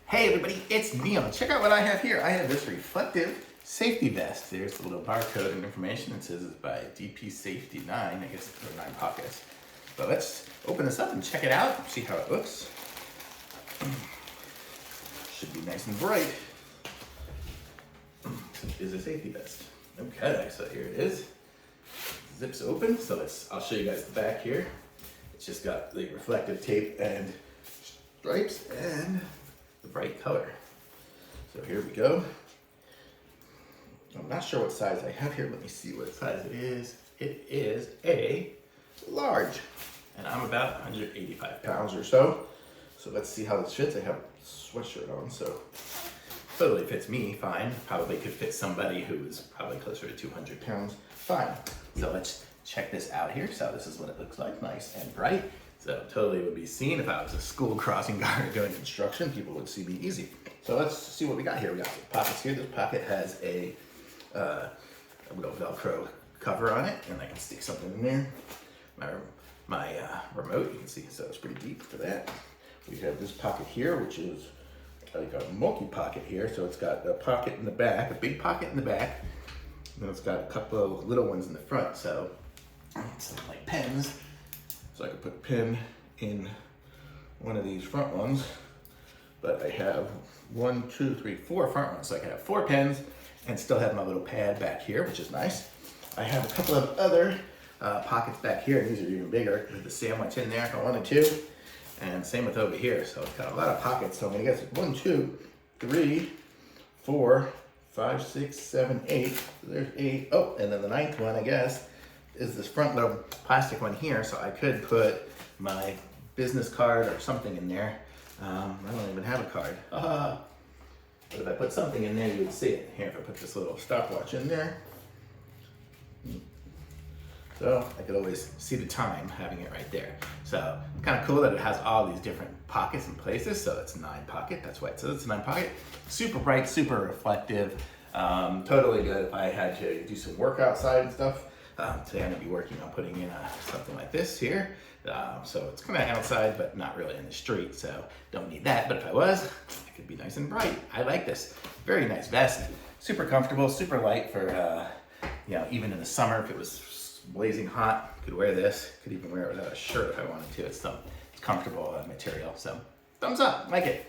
Hey everybody, it's Neil. Check out what I have here. I have this reflective safety vest. There's the little barcode and information. It says it's by DPSAFETY 9. I guess there are 9 pockets. But let's open this up and check it out. See how it looks. Should be nice and bright. It is a safety vest. Okay, so here it is. Zips open. So I'll show you guys the back here. It's just got the reflective tape and stripes and the bright color. So here we go. I'm not sure what size I have here. Let me see what size it is. It is a large, and I'm about 185 pounds or so. So let's see how this fits. I have a sweatshirt on, so totally fits me fine. Probably could fit somebody who is probably closer to 200 pounds fine. So let's check this out here. So this is what it looks like, nice and bright. So totally would be seen if I was a school crossing guard doing construction. People would see me easy. So let's see what we got here. We got some pockets here. This pocket has a little Velcro cover on it, and I can stick something in there. My remote, you can see, so it's pretty deep for that. We have this pocket here, which is like a multi-pocket here. So it's got a pocket in the back, a big pocket in the back, and then it's got a couple of little ones in the front. So it's like pens. So I could put a pen in one of these front ones, but I have 1, 2, 3, 4 front ones. So I can have 4 pens and still have my little pad back here, which is nice. I have a couple of other pockets back here, and these are even bigger with the sandwich in there if I wanted to. And same with over here. So it's got a lot of pockets. So I'm gonna guess 1, 2, 3, 4, 5, 6, 7, 8. So there's 8. Oh, and then the 9th one, I guess, is this front little plastic one here. So I could put my business card or something in there. I don't even have a card. But if I put something in there, you would see it. Here, if I put this little stopwatch in there. So I could always see the time having it right there. So kind of cool that it has all these different pockets and places. So it's 9 pocket. That's why it says it's 9 pocket. Super bright, super reflective. Totally good if I had to do some work outside and stuff. Today I'm gonna be working on putting in something like this here. So it's kind of outside, but not really in the street. So don't need that. But if I was, it could be nice and bright. I like this. Very nice vest. Super comfortable, super light for, even in the summer if it was blazing hot, could wear this. Could even wear it without a shirt if I wanted to. It's comfortable material. So thumbs up, like it.